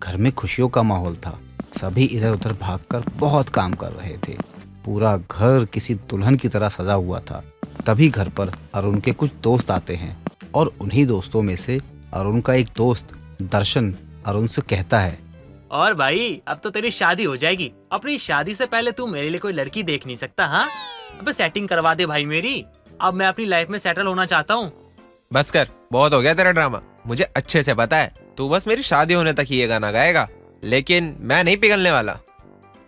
घर में खुशियों का माहौल था। सभी इधर उधर भागकर बहुत काम कर रहे थे। पूरा घर किसी दुल्हन की तरह सजा हुआ था। तभी घर पर अरुण के कुछ दोस्त आते हैं और उन्हीं दोस्तों में से अरुण का एक दोस्त दर्शन अरुण से कहता है, और भाई अब तो तेरी शादी हो जाएगी। अपनी शादी से पहले तू मेरे लिए कोई लड़की देख नहीं सकता? हाँ, अबे सेटिंग करवा दे भाई मेरी। अब मैं अपनी लाइफ में सेटल होना चाहता हूँ। बस कर, बहुत हो गया तेरा ड्रामा। मुझे अच्छे से पता है तू बस मेरी शादी होने तक ही ये गाना गाएगा, लेकिन मैं नहीं पिघलने वाला।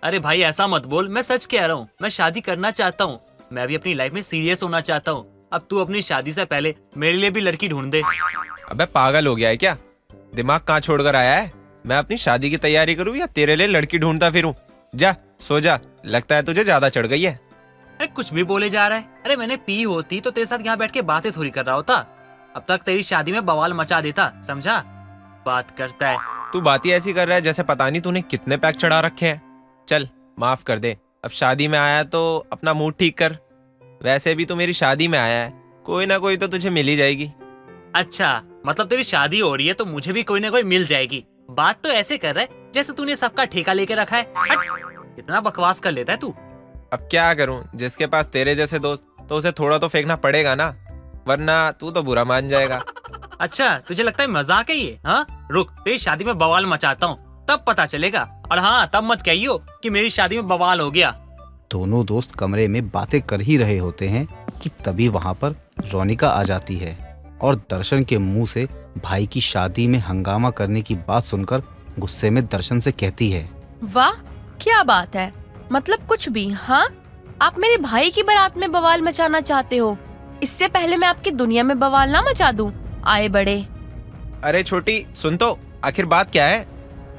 अरे भाई ऐसा मत बोल, मैं सच कह रहा हूँ। मैं शादी करना चाहता हूँ। मैं भी अपनी लाइफ में सीरियस होना चाहता हूँ। अब तू अपनी शादी से पहले मेरे लिए भी लड़की ढूंढ दे। अबे पागल हो गया है क्या? दिमाग कहाँ छोड़कर आया है? मैं अपनी शादी की तैयारी करूँ या तेरे लिए लड़की ढूंढता फिरूं? जा सो जा, लगता है तुझे ज्यादा चढ़ गई है। अरे कुछ भी बोले जा रहा है। अरे मैंने पी होती तो तेरे साथ यहाँ बैठ के बातें थोड़ी कर रहा होता। अब तक तेरी शादी में बवाल मचा देता, समझा? बात करता है। तू बात ही ऐसी कर रहा है जैसे पता नहीं तूने कितने पैक चढ़ा रखे हैं। चल माफ कर दे, अब शादी में आया तो अपना मूड ठीक कर। वैसे भी तू मेरी शादी में आया है, कोई ना कोई तो तुझे मिल ही जाएगी। अच्छा, मतलब तेरी शादी हो रही है तो मुझे भी कोई ना कोई मिल जाएगी। बात तो ऐसे कर रहा है जैसे तूने सबका ठेका लेके रखा है। हट, इतना बकवास कर लेता है तू। अब क्या करूं, जिसके पास तेरे जैसे दोस्त, तो उसे थोड़ा तो फेंकना पड़ेगा ना, वरना तू तो बुरा मान जाएगा। अच्छा, तुझे लगता है मजाक है ये? हाँ, रुक, तेरी शादी में बवाल मचाता हूँ, तब पता चलेगा। और हाँ, तब मत कहियो कि मेरी शादी में बवाल हो गया। दोनों दोस्त कमरे में बातें कर ही रहे होते हैं कि तभी वहां पर रोनिका आ जाती है और दर्शन के मुंह से भाई की शादी में हंगामा करने की बात सुनकर गुस्से में दर्शन से कहती है, वाह क्या बात है, मतलब कुछ भी। हाँ, आप मेरे भाई की बारात में बवाल मचाना चाहते हो? इससे पहले मैं आपकी दुनिया में बवाल ना मचा दूं। आए बड़े। अरे छोटी सुन तो, आखिर बात क्या है?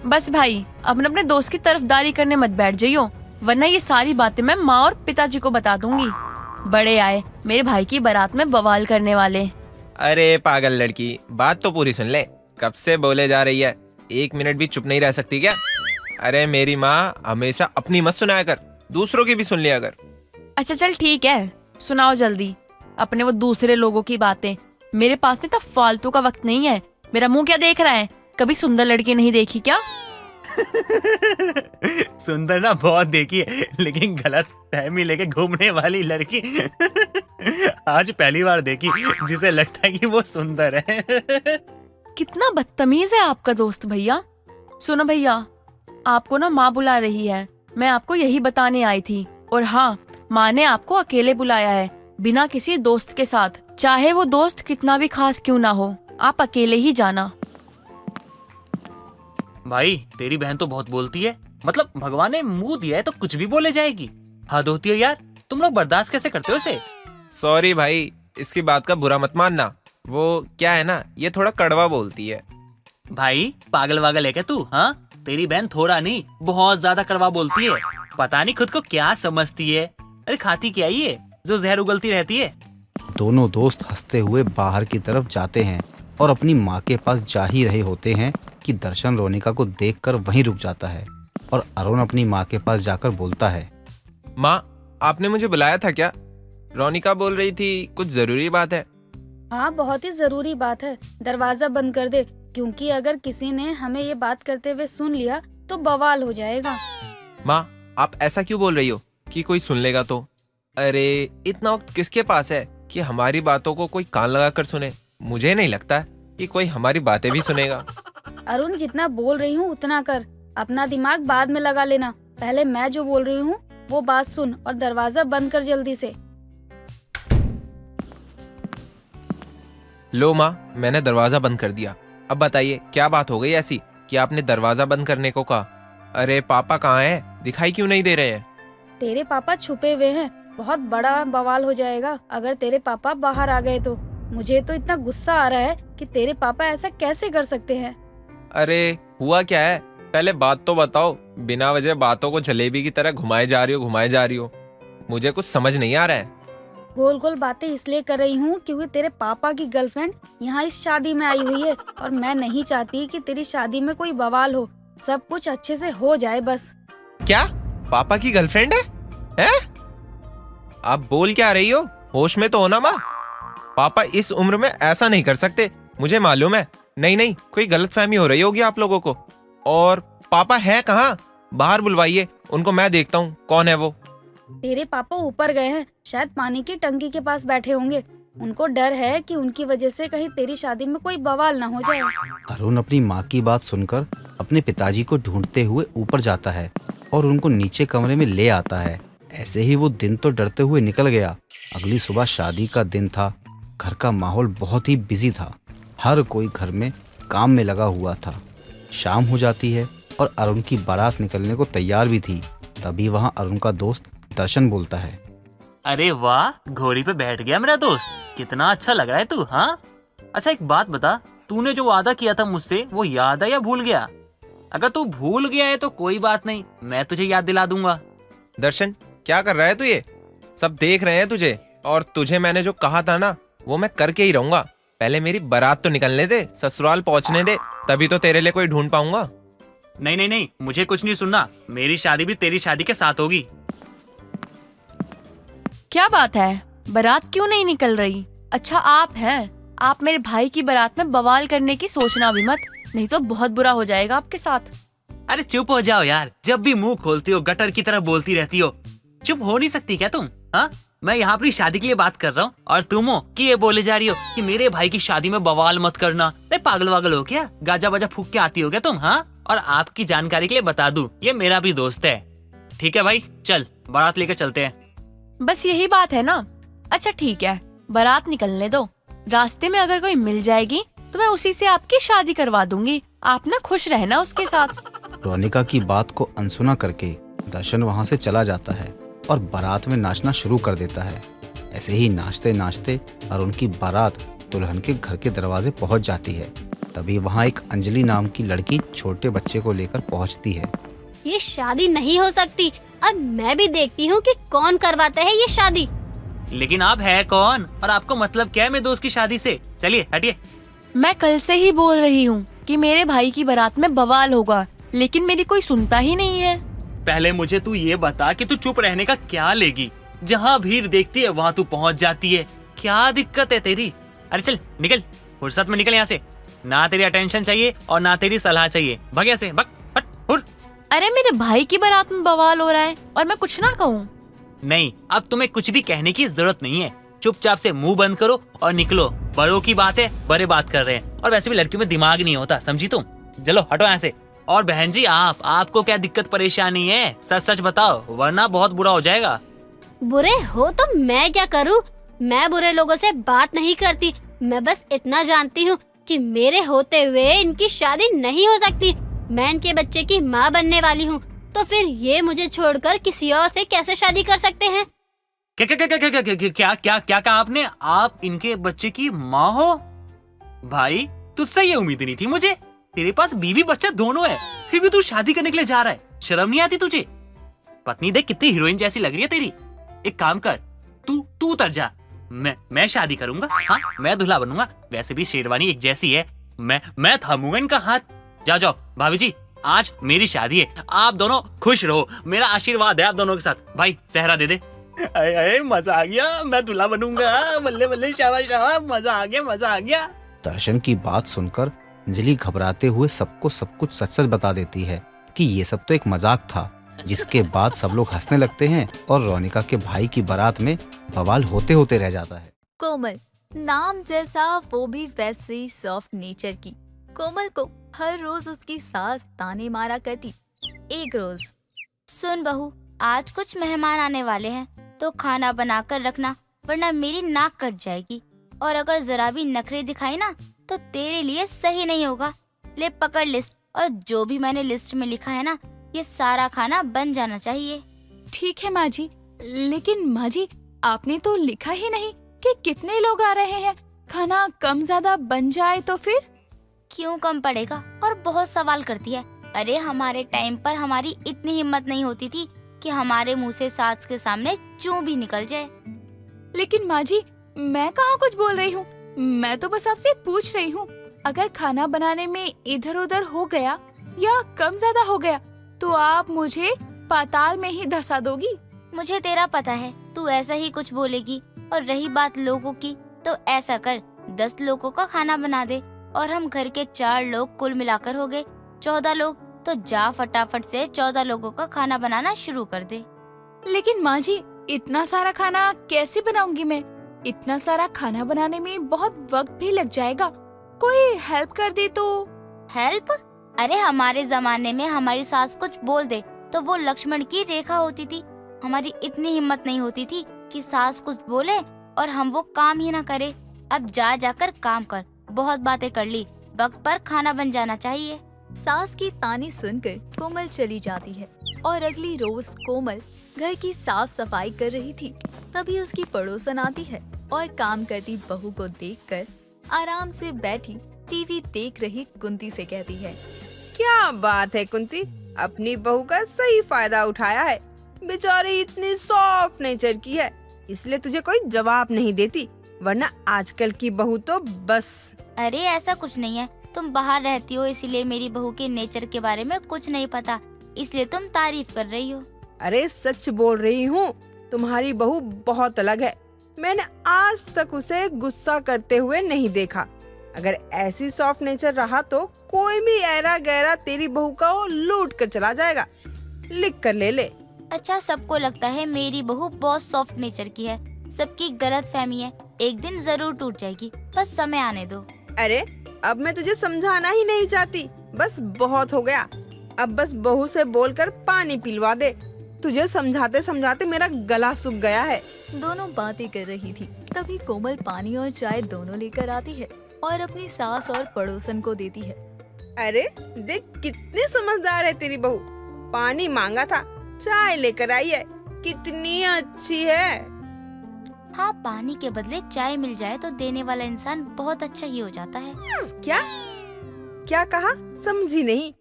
बस भाई, अपने दोस्त की तरफदारी करने मत बैठ जाइयो, वरना ये सारी बातें मैं माँ और पिताजी को बता दूंगी। बड़े आए मेरे भाई की बारात में बवाल करने वाले। अरे पागल लड़की, बात तो पूरी सुन ले। कब से बोले जा रही है, 1 मिनट भी चुप नहीं रह सकती क्या? अरे मेरी माँ हमेशा अपनी मत सुनाया कर, दूसरों की भी सुन लिया कर। अच्छा चल ठीक है, सुनाओ जल्दी अपने वो दूसरे लोगों की बातें। मेरे पास इतना फालतू का वक्त नहीं है। मेरा मुंह क्या देख रहा है? कभी सुंदर लड़की नहीं देखी क्या? सुंदर ना बहुत देखी है, लेकिन गलत फहमी लेके घूमने वाली लड़की आज पहली बार देखी जिसे लगता है कि वो सुंदर है। कितना बदतमीज है आपका दोस्त भैया। सुनो भैया, आपको ना माँ बुला रही है, मैं आपको यही बताने आई थी। और हाँ, माँ ने आपको अकेले बुलाया है, बिना किसी दोस्त के साथ। चाहे वो दोस्त कितना भी खास क्यों ना हो, आप अकेले ही जाना। भाई तेरी बहन तो बहुत बोलती है, मतलब भगवान ने मुंह दिया है तो कुछ भी बोले जाएगी। हद होती है यार, तुम लोग बर्दाश्त कैसे करते हो इसे? सॉरी भाई, इसकी बात का बुरा मत मानना। वो क्या है ना, ये थोड़ा कड़वा बोलती है। भाई पागल वागल है क्या तू? हाँ, तेरी बहन थोड़ा नहीं बहुत ज्यादा कड़वा बोलती है। पता नहीं खुद को क्या समझती है। अरे खाती क्या ये जो जहर उगलती रहती है? दोनों दोस्त हंसते हुए बाहर की तरफ जाते हैं और अपनी माँ के पास जा ही रहे होते हैं कि दर्शन रोनिका को देखकर वहीं रुक जाता है और अरुण अपनी माँ के पास जाकर बोलता है, माँ आपने मुझे बुलाया था क्या? रोनिका बोल रही थी कुछ जरूरी बात है। हाँ, बहुत ही जरूरी बात है। दरवाजा बंद कर दे, क्योंकि अगर किसी ने हमें ये बात करते हुए सुन लिया तो बवाल हो जाएगा। माँ आप ऐसा क्यों बोल रही हो कि कोई सुन लेगा तो? अरे इतना वक्त किसके पास है कि हमारी बातों को कोई कान लगा कर सुने? मुझे नहीं लगता कि कोई हमारी बातें भी सुनेगा। अरुण, जितना बोल रही हूँ उतना कर, अपना दिमाग बाद में लगा लेना। पहले मैं जो बोल रही हूँ वो बात सुन और दरवाजा बंद कर जल्दी से। लो माँ, मैंने दरवाजा बंद कर दिया। अब बताइए क्या बात हो गई ऐसी कि आपने दरवाजा बंद करने को कहा? अरे पापा कहाँ हैं? दिखाई क्यों नहीं दे रहे हैं? तेरे पापा छुपे हुए हैं। बहुत बड़ा बवाल हो जाएगा अगर तेरे पापा बाहर आ गए तो। मुझे तो इतना गुस्सा आ रहा है कि तेरे पापा ऐसा कैसे कर सकते हैं। अरे हुआ क्या है, पहले बात तो बताओ। बिना वजह बातों को जलेबी की तरह घुमाए जा रही हो। मुझे कुछ समझ नहीं आ रहा है। गोल गोल बातें इसलिए कर रही हूँ क्योंकि तेरे पापा की गर्लफ्रेंड यहाँ इस शादी में आई हुई है और मैं नहीं चाहती कि तेरी शादी में कोई बवाल हो। सब कुछ अच्छे से हो जाए बस। क्या पापा की गर्लफ्रेंड है? हैं? आप बोल क्या रही हो? होश में तो हो ना माँ? पापा इस उम्र में ऐसा नहीं कर सकते, मुझे मालूम है। नहीं, कोई गलतफहमी हो रही होगी आप लोगों को। और पापा है कहाँ? बाहर बुलवाइए उनको, मैं देखता हूँ कौन है वो। तेरे पापा ऊपर गए हैं, शायद पानी की टंकी के पास बैठे होंगे। उनको डर है कि उनकी वजह से कहीं तेरी शादी में कोई बवाल ना हो जाए। अरुण अपनी माँ की बात सुनकर अपने पिताजी को ढूंढते हुए ऊपर जाता है और उनको नीचे कमरे में ले आता है। ऐसे ही वो दिन तो डरते हुए निकल गया। अगली सुबह शादी का दिन था। घर का माहौल बहुत ही बिजी था। हर कोई घर में काम में लगा हुआ था। शाम हो जाती है और अरुण की बारात निकलने को तैयार भी थी। तभी वहाँ अरुण का दोस्त दर्शन बोलता है। अरे वाह, घोड़ी पे बैठ गया मेरा दोस्त। कितना अच्छा लग रहा है तू। हाँ, अच्छा एक बात बता, तूने जो वादा किया था मुझसे वो याद है या भूल गया? अगर तू भूल गया है तो कोई बात नहीं, मैं तुझे याद दिला दूंगा। दर्शन, क्या कर रहा है तू? ये सब देख रहे हैं तुझे, और तुझे मैंने जो कहा था ना वो मैं करके ही रहूंगा। पहले मेरी बारात तो निकलने दे, ससुराल पहुंचने दे, तभी तो तेरे लिए कोई ढूंढ पाऊंगा। नहीं नहीं नहीं, मुझे कुछ नहीं सुनना। मेरी शादी भी तेरी शादी के साथ होगी। क्या बात है, बारात क्यों नहीं निकल रही? अच्छा आप हैं, आप मेरे भाई की बारात में बवाल करने की सोचना भी मत, नहीं तो बहुत बुरा हो जाएगा आपके साथ। अरे चुप हो जाओ यार, जब भी मुंह खोलती हो गटर की तरह बोलती रहती हो। चुप हो नहीं सकती क्या तुम? हाँ, मैं यहाँ अपनी शादी के लिए बात कर रहा हूँ और तुम हो कि ये बोले जा रही हो कि मेरे भाई की शादी में बवाल मत करना। नहीं पागल वागल हो क्या? गाजा बाजा फूक के आती हो क्या तुम? हाँ, और आपकी जानकारी के लिए बता दूं, ये मेरा भी दोस्त है। ठीक है भाई, चल बारात लेकर चलते हैं। बस यही बात है ना? अच्छा ठीक है, बारात निकलने दो। रास्ते में अगर कोई मिल जाएगी तो मैं उसी से आपकी शादी करवा दूंगी। आप ना खुश रहना उसके साथ। रोनिका की बात को अनसुना करके दर्शन वहाँ से चला जाता है और बारात में नाचना शुरू कर देता है। ऐसे ही नाचते नाचते अरुण की बारात दुल्हन के घर के दरवाजे पहुँच जाती है। तभी वहाँ एक अंजलि नाम की लड़की छोटे बच्चे को लेकर पहुँचती है। ये शादी नहीं हो सकती। अब मैं भी देखती हूँ कि कौन करवाता है ये शादी। लेकिन आप है कौन और आपको मतलब क्या है मेरे दोस्त की शादी से? चलिए हटिए। मैं कल से ही बोल रही हूँ कि मेरे भाई की बारात में बवाल होगा, लेकिन मेरी कोई सुनता ही नहीं है। पहले मुझे तू ये बता कि तू चुप रहने का क्या लेगी? जहाँ भीड़ देखती है वहाँ तू पहुँच जाती है। क्या दिक्कत है तेरी? अरे चल निकल, फुर्सत में निकल यहाँ से। ना तेरी अटेंशन चाहिए और ना तेरी सलाह चाहिए। भग यहाँ से, भग, हट, हुर। अरे मेरे भाई की बारात में बवाल हो रहा है और मैं कुछ ना कहूँ? नहीं, अब तुम्हें कुछ भी कहने की जरूरत नहीं है। चुपचाप से मुंह बंद करो और निकलो। बड़ों की बात है, बड़े बात कर रहे हैं, और वैसे भी लड़कियों में दिमाग नहीं होता, समझी तुम? चलो हटो यहाँ से। और बहन जी, आपको क्या दिक्कत परेशानी है? सच सच बताओ, वरना बहुत बुरा हो जाएगा। बुरे हो तो मैं क्या करूँ? मैं बुरे लोगों से बात नहीं करती। मैं बस इतना जानती हूँ कि मेरे होते हुए इनकी शादी नहीं हो सकती। मैं इनके बच्चे की माँ बनने वाली हूँ, तो फिर ये मुझे छोड़कर किसी और से कैसे शादी कर सकते हैं? क्या क्या क्या क्या क्या क्या क्या क्या क्या कहा आपने? आप इनके बच्चे की माँ हो? भाई तुझसे ये उम्मीद नहीं थी मुझे। तेरे पास बीवी बच्चा दोनों है, फिर भी तू शादी करने के लिए जा रहा है। शर्म नहीं आती तुझे? पत्नी देख कितनी हीरोइन जैसी लग रही है तेरी। एक काम कर, तू उतर जा। मैं शादी करूंगा। हाँ, मैं दूल्हा बनूंगा। वैसे भी शेरवानी एक जैसी है। मैं थामूंगा इनका हाथ। जाओ जाओ भाभी जी, आज मेरी शादी है, आप दोनों खुश रहो। मेरा आशीर्वाद है आप दोनों के साथ। भाई सहरा दे दे। अरे मजा आ गया, मैं दूल्हा बनूंगा। बल्ले बल्ले, शाबाश शाबाश, मजा आ गया, मजा आ गया। दर्शन की बात सुनकर अंजलि घबराते हुए सबको सब कुछ सच सच बता देती है कि ये सब तो एक मजाक था, जिसके बाद सब लोग हंसने लगते हैं और रोनिका के भाई की बारात में बवाल होते होते रह जाता है। कोमल, नाम जैसा वो भी वैसे ही सॉफ्ट नेचर की। कोमल को हर रोज उसकी सास ताने मारा करती। एक रोज, सुन बहू, आज कुछ मेहमान आने वाले हैं, तो खाना बनाकर रखना, वरना मेरी नाक कट जाएगी। और अगर जरा भी नखरे दिखाई ना तो तेरे लिए सही नहीं होगा। ले पकड़ लिस्ट, और जो भी मैंने लिस्ट में लिखा है ना, ये सारा खाना बन जाना चाहिए। ठीक है माँ जी, लेकिन माँ जी आपने तो लिखा ही नहीं कि कितने लोग आ रहे हैं। खाना कम ज्यादा बन जाए तो फिर? क्यों कम पड़ेगा? और बहुत सवाल करती है। अरे हमारे टाइम पर हमारी इतनी हिम्मत नहीं होती थी कि हमारे मुंह से सास के सामने चूं भी निकल जाए। लेकिन माँ जी, मैं कहाँ कुछ बोल रही हूँ। मैं तो बस आपसे पूछ रही हूँ, अगर खाना बनाने में इधर उधर हो गया या कम ज्यादा हो गया तो आप मुझे पाताल में ही धंसा दोगी। मुझे तेरा पता है, तू ऐसा ही कुछ बोलेगी। और रही बात लोगों की, तो ऐसा कर 10 लोगों का खाना बना दे, और हम घर के 4 लोग कुल मिलाकर हो गए 14 लोग। तो जा फटाफट से 14 लोगों का खाना बनाना शुरू कर दे। लेकिन माँ जी, इतना सारा खाना कैसे बनाऊंगी मैं? इतना सारा खाना बनाने में बहुत वक्त भी लग जाएगा। कोई हेल्प कर दे तो। हेल्प? अरे हमारे जमाने में हमारी सास कुछ बोल दे तो वो लक्ष्मण की रेखा होती थी। हमारी इतनी हिम्मत नहीं होती थी कि सास कुछ बोले और हम वो काम ही ना करे। अब जा जाकर काम कर, बहुत बातें कर ली, वक्त पर खाना बन जाना चाहिए। सास की ताने सुनकर कोमल चली जाती है और अगली रोज कोमल घर की साफ सफाई कर रही थी। तभी उसकी पड़ोसन आती है और काम करती बहू को देखकर आराम से बैठी टीवी देख रही कुंती से कहती है, क्या बात है कुंती, अपनी बहू का सही फायदा उठाया है। बेचारी इतनी सॉफ्ट नेचर की है, इसलिए तुझे कोई जवाब नहीं देती, वरना आजकल की बहू तो बस। अरे ऐसा कुछ नहीं है, तुम बाहर रहती हो इसीलिए मेरी बहू के नेचर के बारे में कुछ नहीं पता, इसलिए तुम तारीफ कर रही हो। अरे सच बोल रही हूँ, तुम्हारी बहू बहुत अलग है। मैंने आज तक उसे गुस्सा करते हुए नहीं देखा। अगर ऐसी सॉफ्ट नेचर रहा तो कोई भी ऐरा गैरा तेरी बहू का वो लूट कर चला जाएगा। लिख कर ले ले। अच्छा, सबको लगता है मेरी बहू बहुत सॉफ्ट नेचर की है, सबकी गलत फहमी है, एक दिन जरूर टूट जाएगी, बस समय आने दो। अरे अब मैं तुझे समझाना ही नहीं चाहती, बस बहुत हो गया। अब बस बहू से बोलकर पानी पिलवा दे, तुझे समझाते समझाते मेरा गला सूख गया है। दोनों बातें कर रही थी। तभी कोमल पानी और चाय दोनों लेकर आती है और अपनी सास और पड़ोसन को देती है। अरे देख कितनी समझदार है तेरी बहू, पानी मांगा था चाय लेकर आई है, कितनी अच्छी है। हाँ, पानी के बदले चाय मिल जाए तो देने वाला इंसान बहुत अच्छा ही हो जाता है। क्या क्या कहा, समझी नहीं,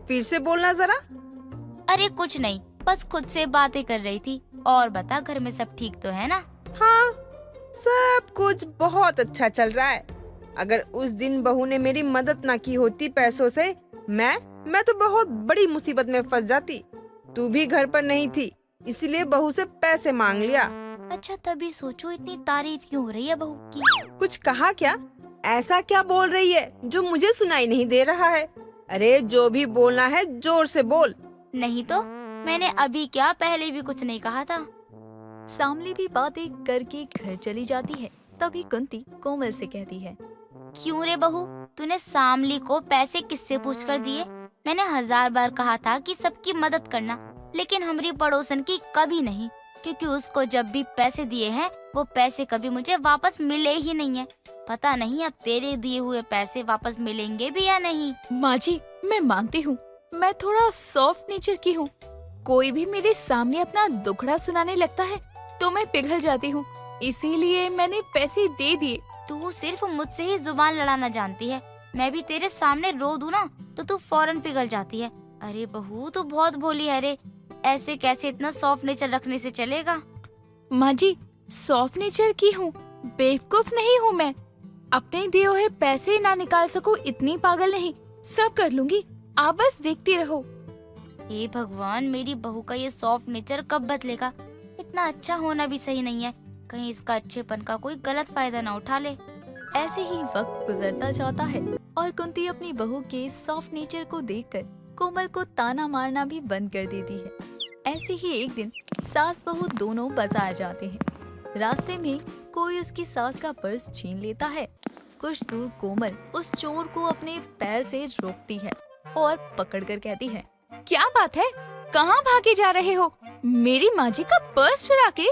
फिर से बोलना जरा। अरे कुछ नहीं, बस खुद से बातें कर रही थी। और बता, घर में सब ठीक तो है ना? हाँ, सब कुछ बहुत अच्छा चल रहा है। अगर उस दिन बहू ने मेरी मदद ना की होती पैसों से, मैं तो बहुत बड़ी मुसीबत में फंस जाती। तू भी घर पर नहीं थी, इसलिए बहू से पैसे मांग लिया। अच्छा, तभी सोचो इतनी तारीफ क्यों हो रही है बहू की। कुछ कहा क्या? ऐसा क्या बोल रही है जो मुझे सुनाई नहीं दे रहा है? अरे जो भी बोलना है जोर से बोल। नहीं तो मैंने अभी क्या, पहले भी कुछ नहीं कहा था। सामली भी बातें करके घर चली जाती है। तभी कुंती कोमल से कहती है, क्यों रे बहू, तूने सामली को पैसे किससे पूछ कर दिए? मैंने 1000 बार कहा था कि सबकी मदद करना, लेकिन हमारी पड़ोसन की कभी नहीं, क्योंकि उसको जब भी पैसे दिए हैं वो पैसे कभी मुझे वापस मिले ही नहीं है। पता नहीं अब तेरे दिए हुए पैसे वापस मिलेंगे भी या नहीं। माँ जी, मैं मानती हूँ मैं थोड़ा सॉफ्ट नेचर की हूँ। कोई भी मेरे सामने अपना दुखड़ा सुनाने लगता है तो मैं पिघल जाती हूँ, इसीलिए मैंने पैसे दे दिए। तू सिर्फ मुझसे ही जुबान लड़ाना जानती है, मैं भी तेरे सामने रो दूं ना तो तू फौरन पिघल जाती है। अरे बहू, तू बहुत भोली है रे, ऐसे कैसे इतना सॉफ्ट नेचर रखने से चलेगा? माँ जी, सॉफ्ट नेचर की हूँ, बेवकूफ नहीं हूँ मैं। अपने दिए हुए पैसे ना निकाल सकूँ इतनी पागल नहीं, सब कर लूंगी, आप बस देखती रहो। हे भगवान, मेरी बहू का ये सॉफ्ट नेचर कब बदलेगा? इतना अच्छा होना भी सही नहीं है, कहीं इसका अच्छेपन का कोई गलत फायदा ना उठा ले। ऐसे ही वक्त गुजरता जाता है और कुंती अपनी बहू के सॉफ्ट नेचर को देखकर कोमल को ताना मारना भी बंद कर देती है। ऐसे ही एक दिन सास बहू दोनों बाजार जाते हैं। रास्ते में कोई उसकी सास का पर्स छीन लेता है। कुछ दूर कोमल उस चोर को अपने पैर से रोकती है और पकड़कर कहती है, क्या बात है, कहाँ भागे जा रहे हो? मेरी माँ जी का पर्स चुरा के?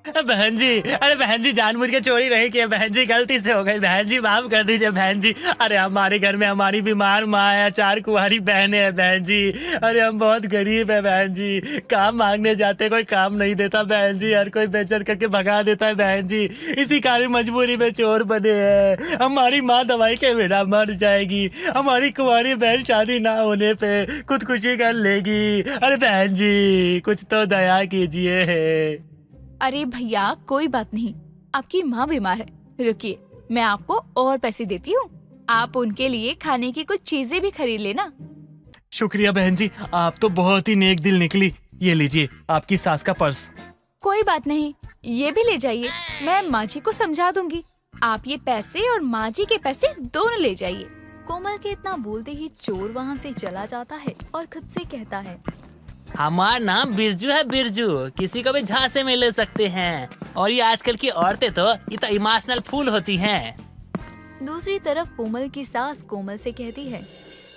बहन जी, अरे बहन जी, जानबूझ के चोरी नहीं की है बहन जी, गलती से हो गई बहन जी, माफ कर दीजिए बहन जी। अरे हमारे घर में हमारी बीमार माँ है, 4 कुंवारी बहनें हैं बहन जी। अरे हम बहुत गरीब है बहन जी, काम मांगने जाते कोई काम नहीं देता बहन जी, हर कोई बेइज्जत करके भगा देता है बहन जी, इसी कारण मजबूरी में चोर बने हैं। हमारी माँ दवाई के बिना मर जाएगी, हमारी कुंवारी बहन शादी ना होने पे खुदकुशी कर लेगी। अरे बहन जी, कुछ तो दया कीजिए। अरे भैया, कोई बात नहीं, आपकी माँ बीमार है, रुकिए मैं आपको और पैसे देती हूँ, आप उनके लिए खाने की कुछ चीजें भी खरीद लेना। शुक्रिया बहन जी, आप तो बहुत ही नेक दिल निकली। ये लीजिए आपकी सास का पर्स। कोई बात नहीं, ये भी ले जाइए, मैं माँ जी को समझा दूंगी। आप ये पैसे और माँ जी के पैसे दोनों ले जाइए। कोमल के इतना बोलते ही चोर वहाँ से चला जाता है और खुद से कहता है, हमारा नाम बिरजू है, बिरजू। किसी को भी झांसे में ले सकते हैं। और ये आजकल की औरतें तो ये तो इमोशनल फूल होती हैं। दूसरी तरफ कोमल की सास कोमल से कहती है,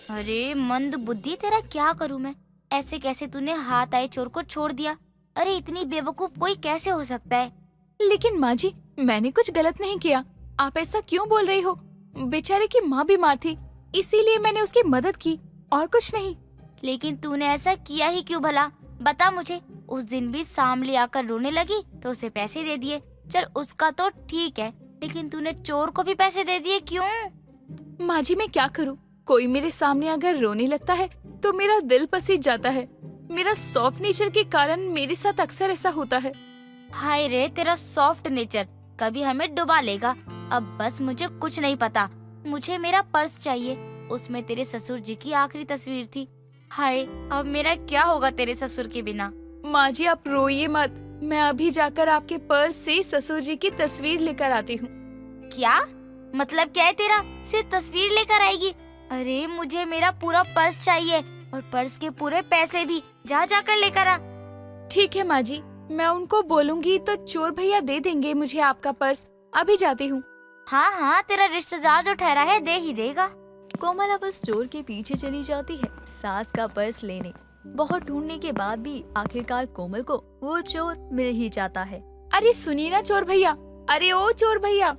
अरे मंद बुद्धि, तेरा क्या करूं मैं? ऐसे कैसे तूने हाथ आए चोर को छोड़ दिया? अरे इतनी बेवकूफ कोई कैसे हो सकता है? लेकिन माँ जी, मैंने कुछ गलत नहीं किया। आप ऐसा क्यों बोल रही हो? बेचारे की माँ बीमार थी, इसीलिए मैंने उसकी मदद की, और कुछ नहीं। लेकिन तूने ऐसा किया ही क्यों भला? बता मुझे। उस दिन भी सामली आकर रोने लगी तो उसे पैसे दे दिए। चल उसका तो ठीक है, लेकिन तूने चोर को भी पैसे दे दिए, क्यों? माँ जी, मैं क्या करूँ? कोई मेरे सामने अगर रोने लगता है तो मेरा दिल पसीज जाता है। मेरा सॉफ्ट नेचर के कारण मेरे साथ अक्सर ऐसा होता है। हाय रे, तेरा सॉफ्ट नेचर कभी हमें डुबा लेगा। अब बस मुझे कुछ नहीं पता। मुझे मेरा पर्स चाहिए, उसमें तेरे ससुर जी की आखिरी तस्वीर थी। हाय, अब मेरा क्या होगा तेरे ससुर के बिना? माँ जी, आप रोइए मत। मैं अभी जाकर आपके पर्स से ससुर जी की तस्वीर लेकर आती हूँ। क्या मतलब? क्या है तेरा? सिर्फ तस्वीर लेकर आएगी? अरे मुझे मेरा पूरा पर्स चाहिए, और पर्स के पूरे पैसे भी। जा जाकर लेकर आ। ठीक है माँ जी, मैं उनको बोलूँगी तो चोर भैया दे देंगे मुझे आपका पर्स। अभी जाती हूँ। हाँ हाँ, तेरा रिश्तेदार जो ठहरा है दे ही देगा। कोमल अब उस चोर के पीछे चली जाती है सास का पर्स लेने। बहुत ढूंढने के बाद भी आखिरकार कोमल को वो चोर मिल ही जाता है। अरे सुनिए ना चोर भैया, अरे ओ चोर भैया।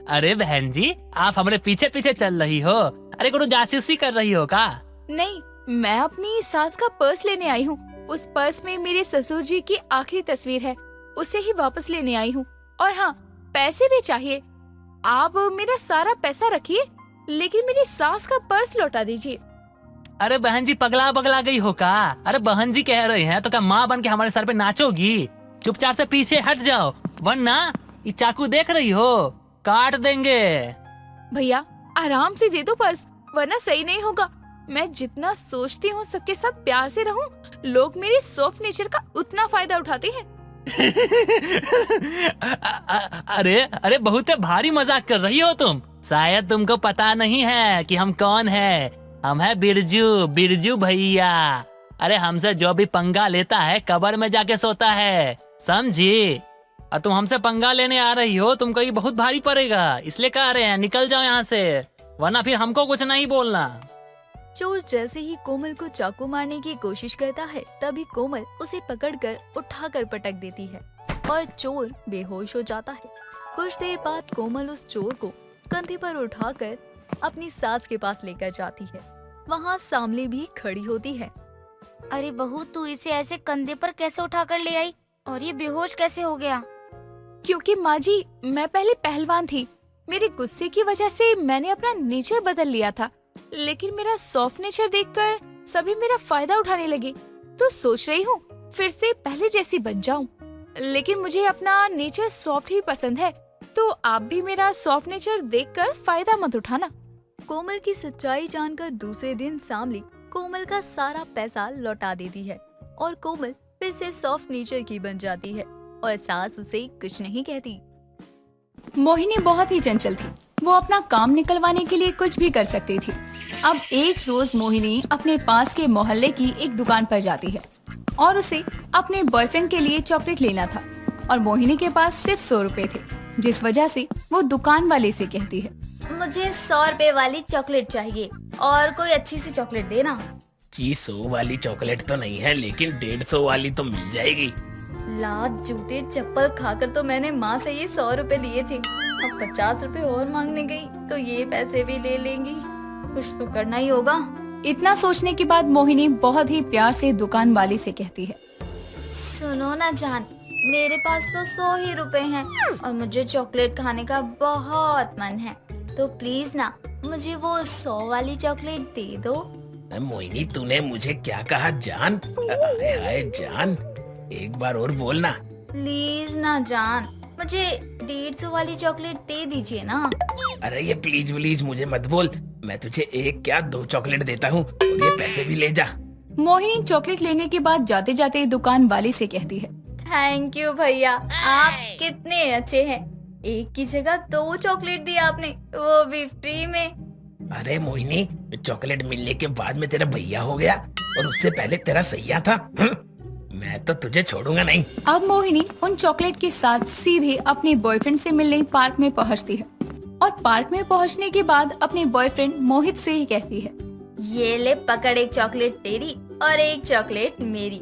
अरे बहन जी, आप हमारे पीछे पीछे चल रही हो? अरे कोनो जासूसी कर रही हो का? नहीं, मैं अपनी सास का पर्स लेने आई हूँ। उस पर्स में मेरे ससुर जी की आखिरी तस्वीर है, उसे ही वापस लेने आई हूँ। और हाँ, पैसे भी चाहिए। आप मेरा सारा पैसा रखिए, लेकिन मेरी सास का पर्स लौटा दीजिए। अरे बहन जी, पगला बगला गई हो का? अरे बहन जी कह रहे हैं तो क्या माँ बन के हमारे सर पे नाचोगी? चुपचाप से पीछे हट जाओ, वरना ये चाकू देख रही हो, काट देंगे। भैया आराम से दे दो पर्स, वरना सही नहीं होगा। मैं जितना सोचती हूँ सबके साथ प्यार से रहूं, लोग मेरे सॉफ्ट नेचर का उतना फायदा उठाते हैं। अरे अरे, बहुत भारी मजाक कर रही हो तुम। शायद तुमको पता नहीं है कि हम कौन है। हम है बिरजू, बिरजू भैया। अरे हमसे जो भी पंगा लेता है कब्र में जाके सोता है, समझी? और तुम हमसे पंगा लेने आ रही हो, तुमको ये बहुत भारी पड़ेगा, इसलिए कह रहे हैं निकल जाओ यहाँ से, वरना फिर हमको कुछ नहीं बोलना। चोर जैसे ही कोमल को चाकू मारने की कोशिश करता है, तभी कोमल उसे पकड़कर उठाकर पटक देती है और चोर बेहोश हो जाता है। कुछ देर बाद कोमल उस चोर को कंधे पर उठाकर अपनी सास के पास लेकर जाती है। वहाँ सामली भी खड़ी होती है। अरे बहू, तू इसे ऐसे कंधे पर कैसे उठाकर ले आई, और ये बेहोश कैसे हो गया? क्योंकि माँ जी, मैं पहले पहलवान थी। मेरे गुस्से की वजह से मैंने अपना नेचर बदल लिया था, लेकिन मेरा सॉफ्ट नेचर देखकर सभी मेरा फायदा उठाने लगे। तो सोच रही हूँ फिर से पहले जैसी बन जाऊं। लेकिन मुझे अपना नेचर सॉफ्ट ही पसंद है, तो आप भी मेरा सॉफ्ट नेचर देखकर फायदा मत उठाना। कोमल की सच्चाई जानकर दूसरे दिन सामली कोमल का सारा पैसा लौटा देती है और कोमल फिर से सॉफ्ट नेचर की बन जाती है और सास उसे कुछ नहीं कहती। मोहिनी बहुत ही चंचल थी। वो अपना काम निकलवाने के लिए कुछ भी कर सकती थी। अब एक रोज मोहिनी अपने पास के मोहल्ले की एक दुकान पर जाती है और उसे अपने बॉयफ्रेंड के लिए चॉकलेट लेना था, और मोहिनी के पास सिर्फ 100 रुपए थे, जिस वजह से वो दुकान वाले से कहती है, मुझे 100 रुपए वाली चॉकलेट चाहिए, और कोई अच्छी सी चॉकलेट देना। जी 100 वाली चॉकलेट तो नहीं है, लेकिन 150 वाली तो मिल जाएगी। लात जूते चप्पल खाकर तो मैंने माँ से ये 100 रुपए लिए थे। अब 50 रुपए और मांगने गई तो ये पैसे भी ले लेंगी। कुछ तो करना ही होगा। इतना सोचने के बाद मोहिनी बहुत ही प्यार से दुकान वाली से कहती है, सुनो ना जान, मेरे पास तो 100 ही रुपए हैं और मुझे चॉकलेट खाने का बहुत मन है, तो प्लीज ना मुझे वो 100 वाली चॉकलेट दे दो। मोहिनी, तूने मुझे क्या कहा जान? हाय हाय जान, एक बार और बोलना। प्लीज ना जान, मुझे 150 वाली चॉकलेट दे दीजिए ना। अरे ये प्लीज प्लीज मुझे मत बोल, मैं तुझे एक क्या 2 चॉकलेट देता हूँ और ये पैसे भी ले जा। मोहिनी चॉकलेट लेने के बाद जाते जाते दुकान वाली से कहती है, थैंक यू भैया, आप कितने अच्छे हैं। एक की जगह 2 चॉकलेट दी आपने, वो भी फ्री में। अरे मोहिनी, चॉकलेट मिलने के बाद में तेरा भैया हो गया और उससे पहले तेरा सैया था। मैं तो तुझे छोड़ूंगा नहीं। अब मोहिनी उन चॉकलेट के साथ सीधे अपने बॉयफ्रेंड से मिलने पार्क में पहुंचती है और पार्क में पहुंचने के बाद अपने बॉयफ्रेंड मोहित से ही कहती है, ये ले पकड़, एक चॉकलेट तेरी और एक चॉकलेट मेरी।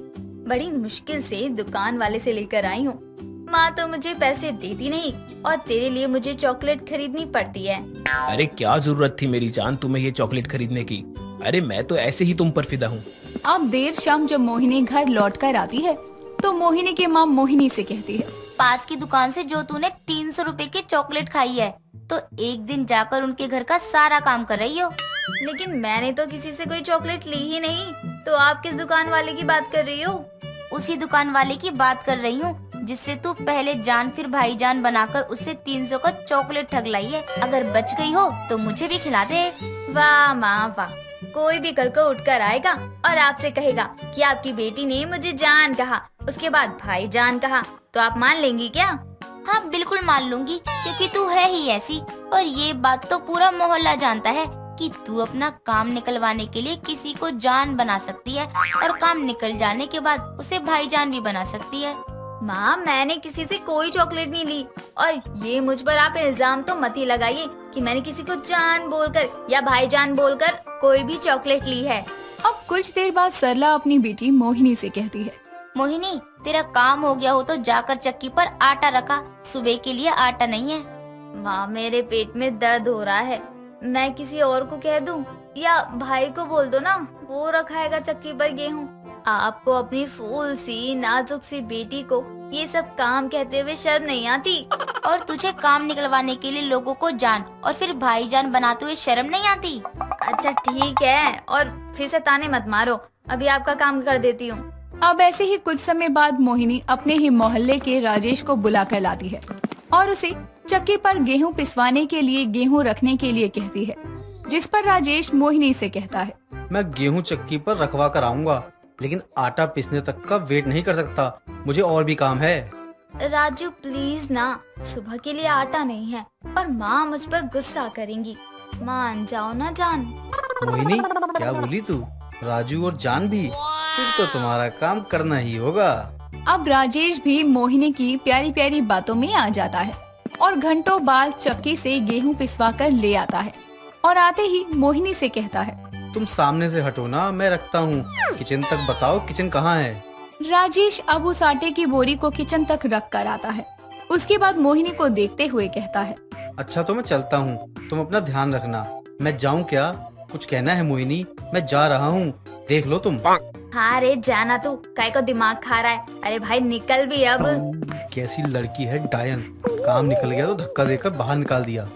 बड़ी मुश्किल से दुकान वाले से लेकर आई हूँ। माँ तो मुझे पैसे देती नहीं और तेरे लिए मुझे चॉकलेट खरीदनी पड़ती है। अरे क्या जरूरत थी मेरी जान तुम्हें ये चॉकलेट खरीदने की? अरे मैं तो ऐसे ही तुम पर फिदा हूँ। अब देर शाम जब मोहिनी घर लौट कर आती है तो मोहिनी की माँ मोहिनी से कहती है, पास की दुकान से जो तूने 300 रुपए की चॉकलेट खाई है तो एक दिन जाकर उनके घर का सारा काम कर रही हो। लेकिन मैंने तो किसी से कोई चॉकलेट ली ही नहीं, तो आप किस दुकान वाले की बात कर रही हो? उसी दुकान वाले की बात कर रही हूँ जिससे तू पहले जान फिर भाईजान बनाकर उससे 300 का चॉकलेट ठग लाई है। अगर बच गई हो तो मुझे भी खिला दे। वाह माँ वाह, कोई भी कल को उठकर आएगा और आपसे कहेगा कि आपकी बेटी ने मुझे जान कहा, उसके बाद भाईजान कहा, तो आप मान लेंगी क्या? हाँ बिल्कुल मान लूंगी, क्योंकि तू है ही ऐसी। और ये बात तो पूरा मोहल्ला जानता है कि तू अपना काम निकलवाने के लिए किसी को जान बना सकती है और काम निकल जाने के बाद उसे भाईजान भी बना सकती है। माँ, मैंने किसी से कोई चॉकलेट नहीं ली और ये मुझ पर आप इल्जाम तो मत ही लगाइए कि मैंने किसी को जान बोलकर या भाईजान बोलकर कोई भी चॉकलेट ली है। अब कुछ देर बाद सरला अपनी बेटी मोहिनी से कहती है, मोहिनी, तेरा काम हो गया हो तो जाकर चक्की पर आटा रखा, सुबह के लिए आटा नहीं है। माँ, मेरे पेट में दर्द हो रहा है, मैं किसी और को कह दूं या भाई को बोल दो ना, वो रखाएगा चक्की पर गेहूँ। आपको अपनी फूल सी नाजुक सी बेटी को ये सब काम कहते हुए शर्म नहीं आती? और तुझे काम निकलवाने के लिए लोगों को जान और फिर भाईजान बनाते हुए शर्म नहीं आती? अच्छा ठीक है, और फिर से ताने मत मारो, अभी आपका काम कर देती हूँ। अब ऐसे ही कुछ समय बाद मोहिनी अपने ही मोहल्ले के राजेश को बुला कर लाती है और उसे चक्की पर गेहूं पिसवाने के लिए गेहूं रखने के लिए कहती है, जिस पर राजेश मोहिनी से कहता है, मैं गेहूं चक्की पर रखवा कर आऊंगा, लेकिन आटा पीसने तक का वेट नहीं कर सकता, मुझे और भी काम है। राजू प्लीज ना, सुबह के लिए आटा नहीं है और माँ मुझ पर गुस्सा करेंगी, मान जाओ ना जान। मोहिनी, क्या बोली तू? राजू और जान भी? फिर तो तुम्हारा काम करना ही होगा। अब राजेश भी मोहिनी की प्यारी प्यारी बातों में आ जाता है और घंटों बाद चक्की से गेहूं पिसवा कर ले आता है और आते ही मोहिनी से कहता है, तुम सामने से हटो ना, मैं रखता हूँ। किचन तक बताओ, किचन कहाँ है? राजेश अब उस आटे की बोरी को किचन तक रख कर आता है। उसके बाद मोहिनी को देखते हुए कहता है, अच्छा तो मैं चलता हूँ, तुम अपना ध्यान रखना। मैं जाऊँ क्या? कुछ कहना है मोहिनी? मैं जा रहा हूँ, देख लो तुम। हाँ रे जाना तू, काय को दिमाग खा रहा है? अरे भाई निकल भी अब। कैसी लड़की है डायन, काम निकल गया तो धक्का देकर बाहर निकाल दिया।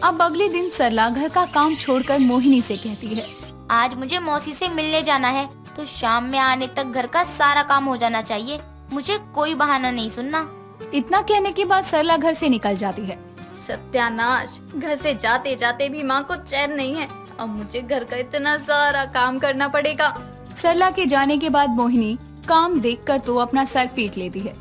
अब अगले दिन सरला घर का काम छोड़कर मोहिनी से कहती है, आज मुझे मौसी से मिलने जाना है तो शाम में आने तक घर का सारा काम हो जाना चाहिए, मुझे कोई बहाना नहीं सुनना। इतना कहने के बाद सरला घर से निकल जाती है। सत्यानाश, घर से जाते जाते भी माँ को चैन नहीं है, अब मुझे घर का इतना सारा काम करना पड़ेगा। सरला के जाने के बाद मोहिनी काम देखकर तो अपना सर पीट लेती है,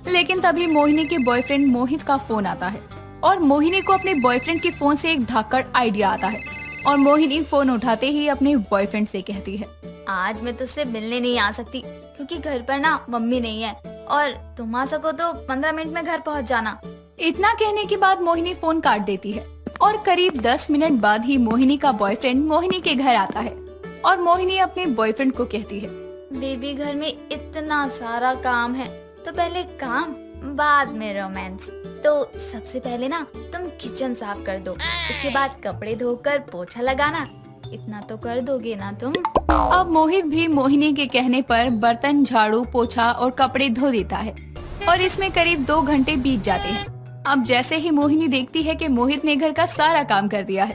लेकिन तभी मोहिनी के बॉयफ्रेंड मोहित का फोन आता है और मोहिनी को अपने बॉयफ्रेंड के फोन से एक धाकड़ आइडिया आता है और मोहिनी फोन उठाते ही अपने बॉयफ्रेंड से कहती है, आज मैं तुझसे मिलने नहीं आ सकती क्योंकि घर पर ना मम्मी नहीं है और तुम आ सको तो 15 मिनट में घर पहुंच जाना। इतना कहने के बाद मोहिनी फोन काट देती है और करीब 10 मिनट बाद ही मोहिनी का बॉयफ्रेंड मोहिनी के घर आता है और मोहिनी अपने बॉयफ्रेंड को कहती है, बेबी घर में इतना सारा काम है तो पहले काम बाद में रोमांस। तो सबसे पहले ना तुम किचन साफ कर दो, उसके बाद कपड़े धोकर पोछा लगाना, इतना तो कर दोगे ना तुम? अब मोहित भी मोहिनी के कहने पर बर्तन, झाड़ू, पोछा और कपड़े धो देता है और इसमें करीब 2 घंटे बीत जाते हैं। अब जैसे ही मोहिनी देखती है कि मोहित ने घर का सारा काम कर दिया है,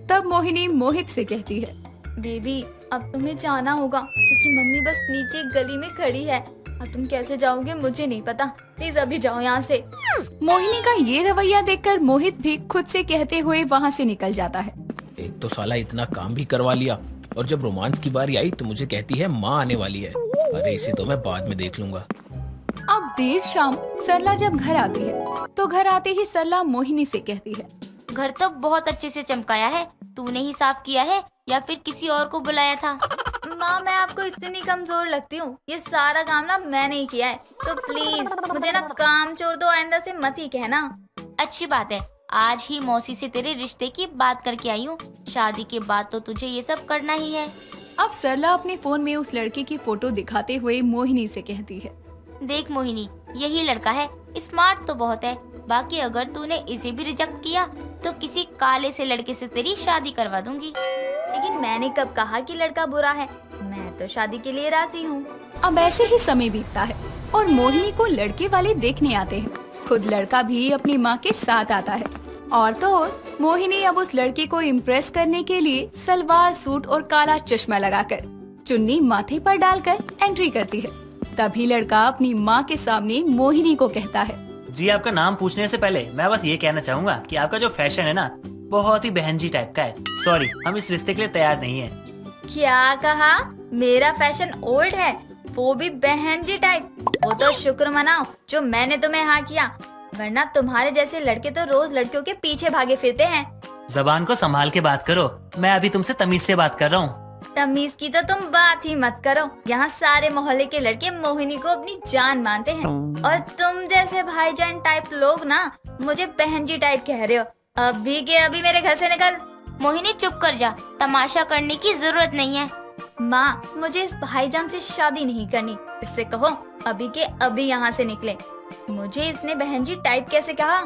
तब मोहिनी मोहित से कहती है, बेबी अब तुम्हें जाना होगा क्योंकि मम्मी बस नीचे गली में खड़ी है, अब तुम कैसे जाओगे मुझे नहीं पता, प्लीज अभी जाओ यहाँ से। मोहिनी का ये रवैया देखकर मोहित भी खुद से कहते हुए वहाँ से निकल जाता है। एक तो साला इतना काम भी करवा लिया और जब रोमांस की बारी आई तो मुझे कहती है माँ आने वाली है। अरे इसे तो मैं बाद में देख लूंगा। अब देर शाम सरला जब घर आती है तो घर आते ही सरला मोहिनी से कहती है, घर तो बहुत अच्छे से चमकाया है, तूने ही साफ किया है या फिर किसी और को बुलाया था? माँ, मैं आपको इतनी कमजोर लगती हूँ? ये सारा काम ना मैंने ही किया है, तो प्लीज मुझे ना काम छोड़ दो, आइंदा से मत ही कहना। अच्छी बात है, आज ही मौसी से तेरे रिश्ते की बात करके आई हूँ। शादी के बाद तो तुझे ये सब करना ही है। अब सरला अपने फोन में उस लड़के की फोटो दिखाते हुए मोहिनी से कहती है, देख मोहिनी, यही लड़का है, स्मार्ट तो बहुत है। बाकी अगर तूने इसे भी रिजेक्ट किया तो किसी काले से लड़के से तेरी शादी करवा दूंगी। लेकिन मैंने कब कहा कि लड़का बुरा है? मैं तो शादी के लिए राजी हूँ। अब ऐसे ही समय बीतता है और मोहिनी को लड़के वाले देखने आते हैं। खुद लड़का भी अपनी माँ के साथ आता है। और तो और मोहिनी अब उस लड़के को इम्प्रेस करने के लिए सलवार सूट और काला चश्मा लगाकर चुन्नी माथे पर डालकर एंट्री करती है। तभी लड़का अपनी माँ के सामने मोहिनी को कहता है, जी आपका नाम पूछने से पहले मैं बस ये कहना चाहूंगा कि आपका जो फैशन है ना, बहुत ही बहन जी टाइप का है। सॉरी, हम इस रिश्ते के लिए तैयार नहीं है। क्या कहा? मेरा फैशन ओल्ड है, वो भी बहन जी टाइप? वो तो शुक्र मनाओ जो मैंने तुम्हें हाँ किया, वरना तुम्हारे जैसे लड़के तो रोज लड़कियों के पीछे भागे फिरते हैं। जबान को संभाल के बात करो, मैं अभी तुमसे तमीज से बात कर रहा हूँ। तमीज की तो तुम बात ही मत करो। यहाँ सारे मोहल्ले के लड़के मोहिनी को अपनी जान मानते हैं, और तुम जैसे भाईजान टाइप लोग ना मुझे बहन जी टाइप कह रहे हो। अभी के अभी मेरे घर से निकल। मोहिनी चुप कर जा, तमाशा करने की जरूरत नहीं है। माँ, मुझे इस भाईजान से शादी नहीं करनी, इससे कहो अभी के अभी यहाँ से निकले। मुझे इसने बहन जी टाइप कैसे कहा?